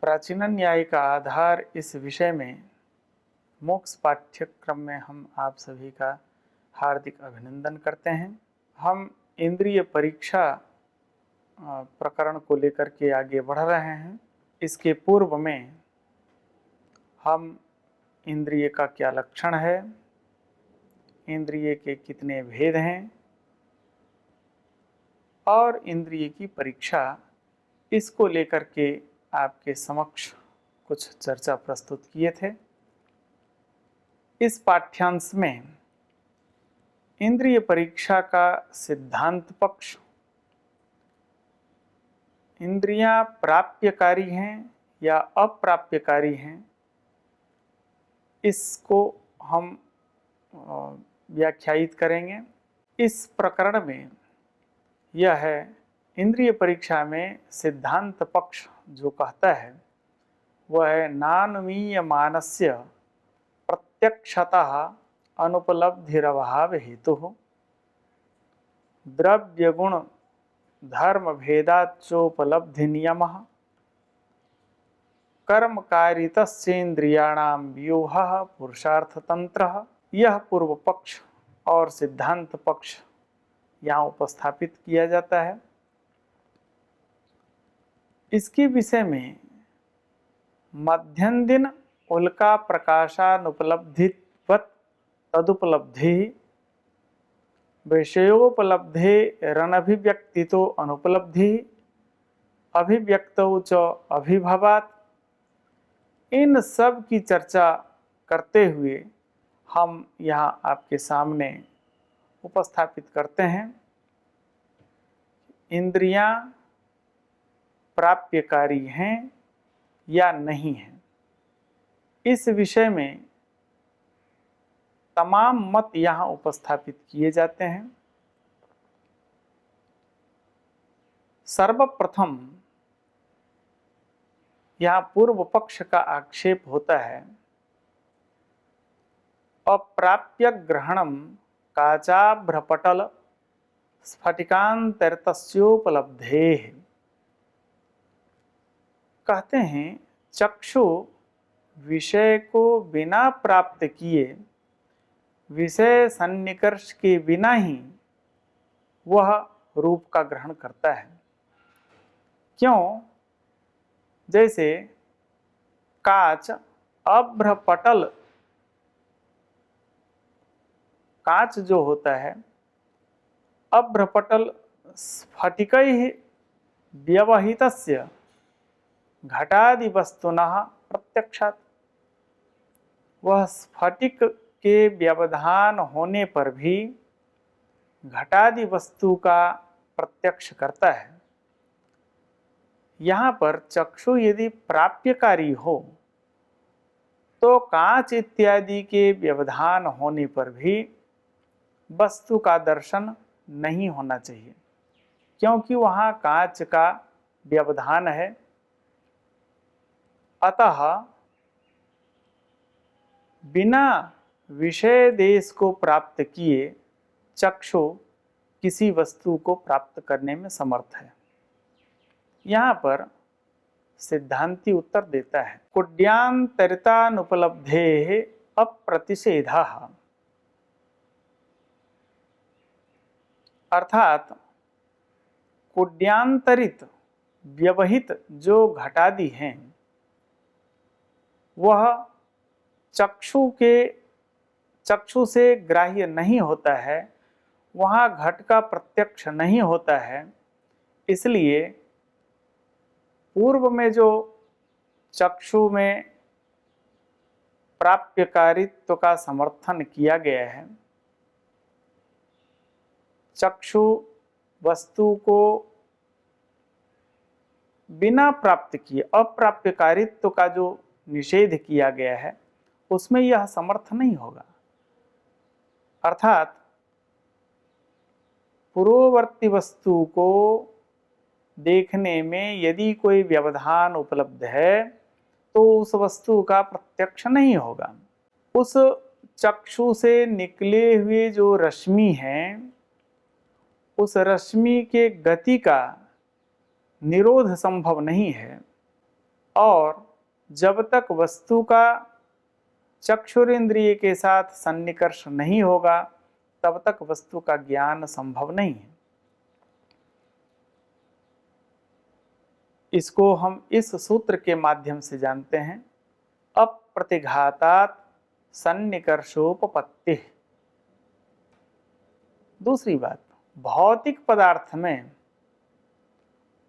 प्राचीन न्याय का आधार इस विषय में मोक्ष पाठ्यक्रम में हम आप सभी का हार्दिक अभिनंदन करते हैं। हम इंद्रिय परीक्षा प्रकरण को लेकर के आगे बढ़ रहे हैं। इसके पूर्व में हम इंद्रिय का क्या लक्षण है, इंद्रिय के कितने भेद हैं और इंद्रिय की परीक्षा, इसको लेकर के आपके समक्ष कुछ चर्चा प्रस्तुत किए थे। इस पाठ्यांश में इंद्रिय परीक्षा का सिद्धांत पक्ष, इंद्रियां प्राप्यकारी हैं या अप्राप्यकारी हैं, इसको हम व्याख्यायित करेंगे। इस प्रकरण में यह है, इंद्रिय परीक्षा में सिद्धांत पक्ष जो कहता है वह है नानुमीयमानस्य प्रत्यक्षतः अनुपलब्धिरभाव हेतुः द्रव्य गुण धर्म भेदाच्चोपलब्धि नियमः कर्मकारितस्येन्द्रियाणां व्यूहः पुरुषार्थतंत्रः। यह पूर्व पक्ष और सिद्धांत पक्ष यहाँ उपस्थापित किया जाता है। इसके विषय में मध्यम दिन उल्का प्रकाशानुपलब्धिवत् तदुपलब्धि विषयोपलब्धे रनभिव्यक्तितो अनुपलब्धि अभिव्यक्तौ च अभिभवात्। इन सब की चर्चा करते हुए हम यहाँ आपके सामने उपस्थापित करते हैं। इंद्रियां प्राप्यकारी हैं या नहीं हैं, इस विषय में तमाम मत यहाँ उपस्थापित किए जाते हैं। सर्वप्रथम यहाँ पूर्व पक्ष का आक्षेप होता है, अप्राप्य ग्रहणम काचाभ्रपटल स्फटिकांतरतस्योपलब्धेः। कहते हैं चक्षु विषय को बिना प्राप्त किए, विषय सन्निकर्ष के बिना ही वह रूप का ग्रहण करता है। क्यों? जैसे काच अभ्रपटल, काच जो होता है अभ्रपटल स्फटिकैः व्यवहितस्य घटादि वस्तुनः प्रत्यक्षात्। वह स्फटिक के व्यवधान होने पर भी घटादि वस्तु का प्रत्यक्ष करता है। यहाँ पर चक्षु यदि प्राप्यकारी हो तो कांच इत्यादि के व्यवधान होने पर भी वस्तु का दर्शन नहीं होना चाहिए, क्योंकि वहाँ कांच का व्यवधान है। अतः बिना विषय देश को प्राप्त किए चक्षु किसी वस्तु को प्राप्त करने में समर्थ है। यहाँ पर सिद्धांती उत्तर देता है, कुड्यांतरितानुपलब्धेः अप्रतिषेधः। अर्थात कुड्यांतरित व्यवहित जो घटादि हैं वह चक्षु से ग्राह्य नहीं होता है, वहाँ घट का प्रत्यक्ष नहीं होता है। इसलिए पूर्व में जो चक्षु में प्राप्यकारित्व का समर्थन किया गया है, चक्षु वस्तु को बिना प्राप्त किए अप्राप्यकारित्व का जो निषेध किया गया है, उसमें यह समर्थ नहीं होगा। अर्थात पूर्ववर्ती वस्तु को देखने में यदि कोई व्यवधान उपलब्ध है तो उस वस्तु का प्रत्यक्ष नहीं होगा। उस चक्षु से निकले हुए जो रश्मि हैं, उस रश्मि के गति का निरोध संभव नहीं है और जब तक वस्तु का चक्षुरेंद्रिय के साथ सन्निकर्ष नहीं होगा तब तक वस्तु का ज्ञान संभव नहीं है। इसको हम इस सूत्र के माध्यम से जानते हैं, अप्रतिघातात् सन्निकर्षोपपत्ति। दूसरी बात, भौतिक पदार्थ में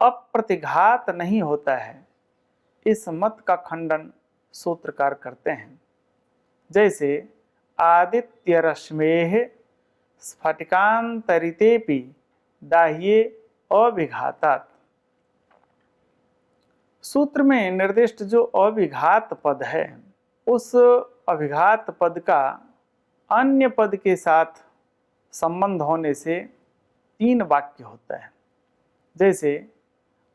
अप्रतिघात नहीं होता है, इस मत का खंडन सूत्रकार करते हैं। जैसे आदित्य रश्मेः स्फटिकांतरितेपि दाह्ये अविघातात्। सूत्र में निर्दिष्ट जो अविघात पद है, उस अविघात पद का अन्य पद के साथ संबंध होने से 3 वाक्य होता है। जैसे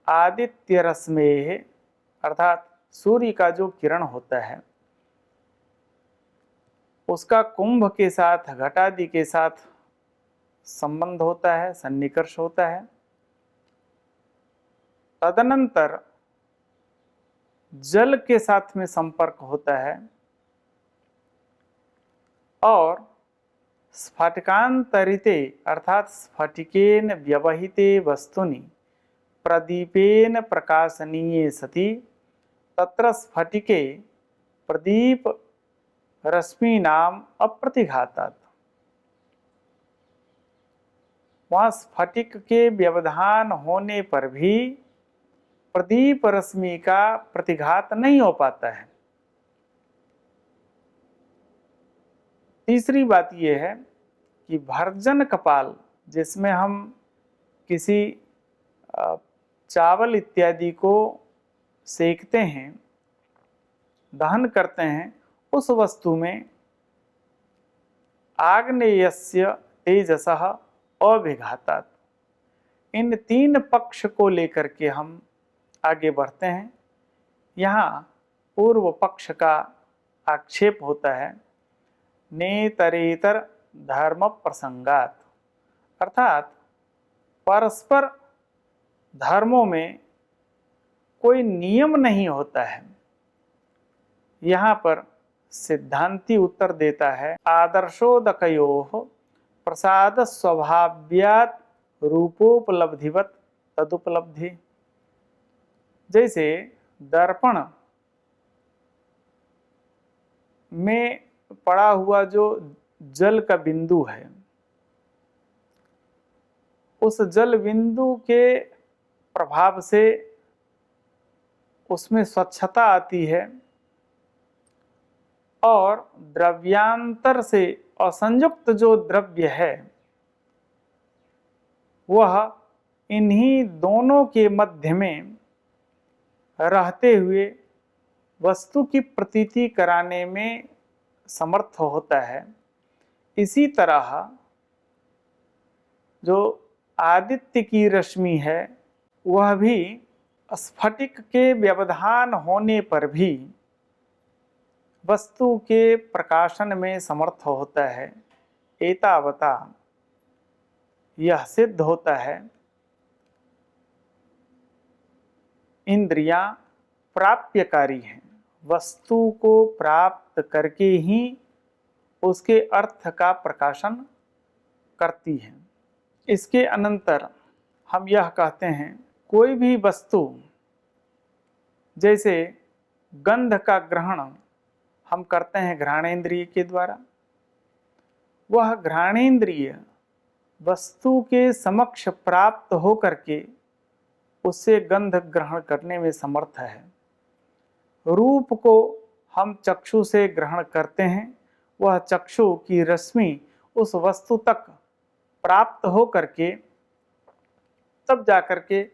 आदित्य रश्मेः अर्थात सूर्य का जो किरण होता है उसका कुंभ के साथ घटादि के साथ संबंध होता है, सन्निकर्ष होता है। तदनंतर जल के साथ में संपर्क होता है और स्फटिकांतरिते अर्थात स्फटिकेन व्यवहिते वस्तुनि प्रदीपेन प्रकाशनीये सति तत्र स्फटिके प्रदीप रश्मीनाम अप्रतिघातात्। वहाँ स्फटिक के व्यवधान होने पर भी प्रदीप रश्मि का प्रतिघात नहीं हो पाता है। तीसरी बात यह है कि भर्जन कपाल, जिसमें हम किसी चावल इत्यादि को सेकते हैं, दहन करते हैं, उस वस्तु में आग्नेयस्य तेजसः अविघातात्। इन 3 पक्ष को लेकर के हम आगे बढ़ते हैं। यहाँ पूर्व पक्ष का आक्षेप होता है नेतरेतर धर्म प्रसंगात, अर्थात परस्पर धर्मों में कोई नियम नहीं होता है। यहाँ पर सिद्धांती उत्तर देता है आदर्शोदकयोः प्रसाद स्वभाव्यात् रूपोपलब्धिवत् तदुपलब्धि। जैसे दर्पण में पड़ा हुआ जो जल का बिंदु है, उस जल बिंदु के प्रभाव से उसमें स्वच्छता आती है और द्रव्यांतर से असंयुक्त जो द्रव्य है वह इन्हीं दोनों के मध्य में रहते हुए वस्तु की प्रतीति कराने में समर्थ होता है। इसी तरह जो आदित्य की रश्मि है वह भी स्फटिक के व्यवधान होने पर भी वस्तु के प्रकाशन में समर्थ होता है। एतावता यह सिद्ध होता है इंद्रियां प्राप्यकारी हैं, वस्तु को प्राप्त करके ही उसके अर्थ का प्रकाशन करती हैं। इसके अनंतर हम यह कहते हैं कोई भी वस्तु, जैसे गंध का ग्रहण हम करते हैं घ्राणेन्द्रिय के द्वारा, वह घ्राणेन्द्रिय वस्तु के समक्ष प्राप्त होकर के उससे गंध ग्रहण करने में समर्थ है। रूप को हम चक्षु से ग्रहण करते हैं, वह चक्षु की रश्मि उस वस्तु तक प्राप्त हो करके तब जाकर के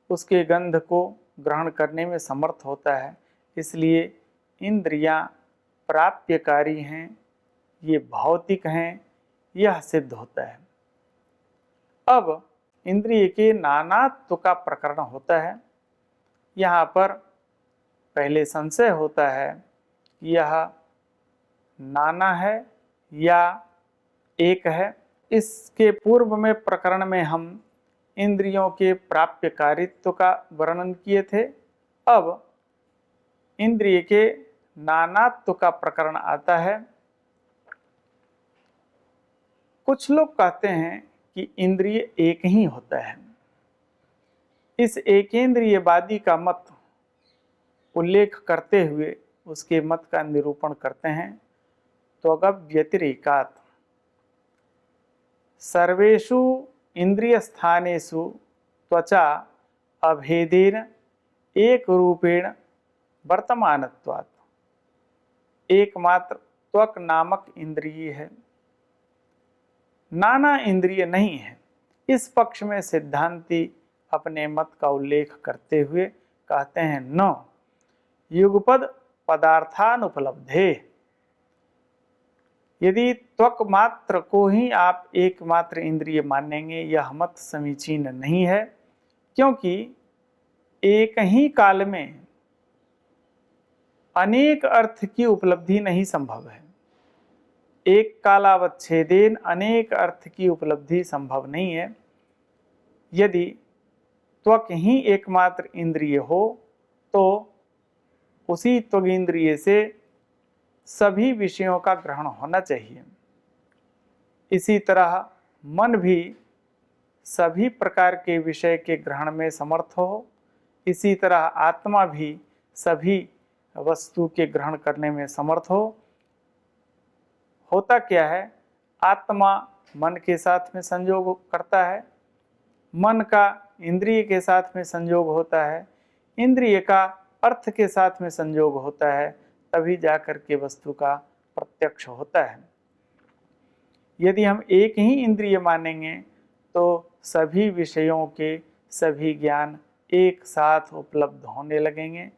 उसके गंध को ग्रहण करने में समर्थ होता है। इसलिए इंद्रियां प्राप्यकारी हैं, ये भौतिक हैं, यह सिद्ध होता है। अब इंद्रिय के नानात्व का प्रकरण होता है। यहाँ पर पहले संशय होता है कि यह नाना है या एक है। इसके पूर्व में प्रकरण में हम इंद्रियों के प्राप्यकारित्व का वर्णन किए थे। अब इंद्रिय के नानात्व का प्रकरण आता है। कुछ लोग कहते हैं कि इंद्रिय एक ही होता है। इस एकेंद्रियवादी का मत उल्लेख करते हुए उसके मत का निरूपण करते हैं। त्वगव्यतिरेकात् सर्वेषु इंद्रियस्थानेषु त्वचा अभेदेन एक रूपेण वर्तमानत्वात्। एकमात्र त्वक नामक इंद्रिय है, नाना इंद्रिय नहीं है। इस पक्ष में सिद्धांती अपने मत का उल्लेख करते हुए कहते हैं न युगपद पदार्थानुपलब्धे। यदि त्वक मात्र को ही आप एकमात्र इंद्रिय मानेंगे यह मत समीचीन नहीं है, क्योंकि एक ही काल में अनेक अर्थ की उपलब्धि नहीं संभव है। एक कालावच्छेदेन अनेक अर्थ की उपलब्धि संभव नहीं है। यदि त्वक ही एकमात्र इंद्रिय हो तो उसी त्वगिंद्रिय से सभी विषयों का ग्रहण होना चाहिए। इसी तरह मन भी सभी प्रकार के विषय के ग्रहण में समर्थ हो। इसी तरह आत्मा भी सभी वस्तु के ग्रहण करने में समर्थ हो। होता क्या है, आत्मा मन के साथ में संयोग करता है, मन का इंद्रिय के साथ में संयोग होता है, इंद्रिय का अर्थ के साथ में संयोग होता है, तभी जाकर के वस्तु का प्रत्यक्ष होता है। यदि हम एक ही इंद्रिय मानेंगे तो सभी विषयों के सभी ज्ञान एक साथ उपलब्ध होने लगेंगे।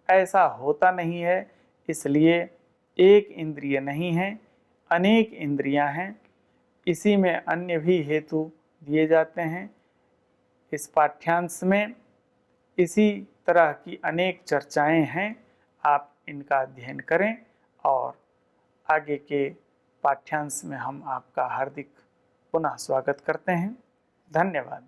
ऐसा होता नहीं है, इसलिए एक इंद्रिय नहीं है, अनेक इंद्रियां हैं। इसी में अन्य भी हेतु दिए जाते हैं। इस पाठ्यांश में इसी तरह की अनेक चर्चाएं हैं। आप इनका अध्ययन करें और आगे के पाठ्यांश में हम आपका हार्दिक पुनः स्वागत करते हैं। धन्यवाद।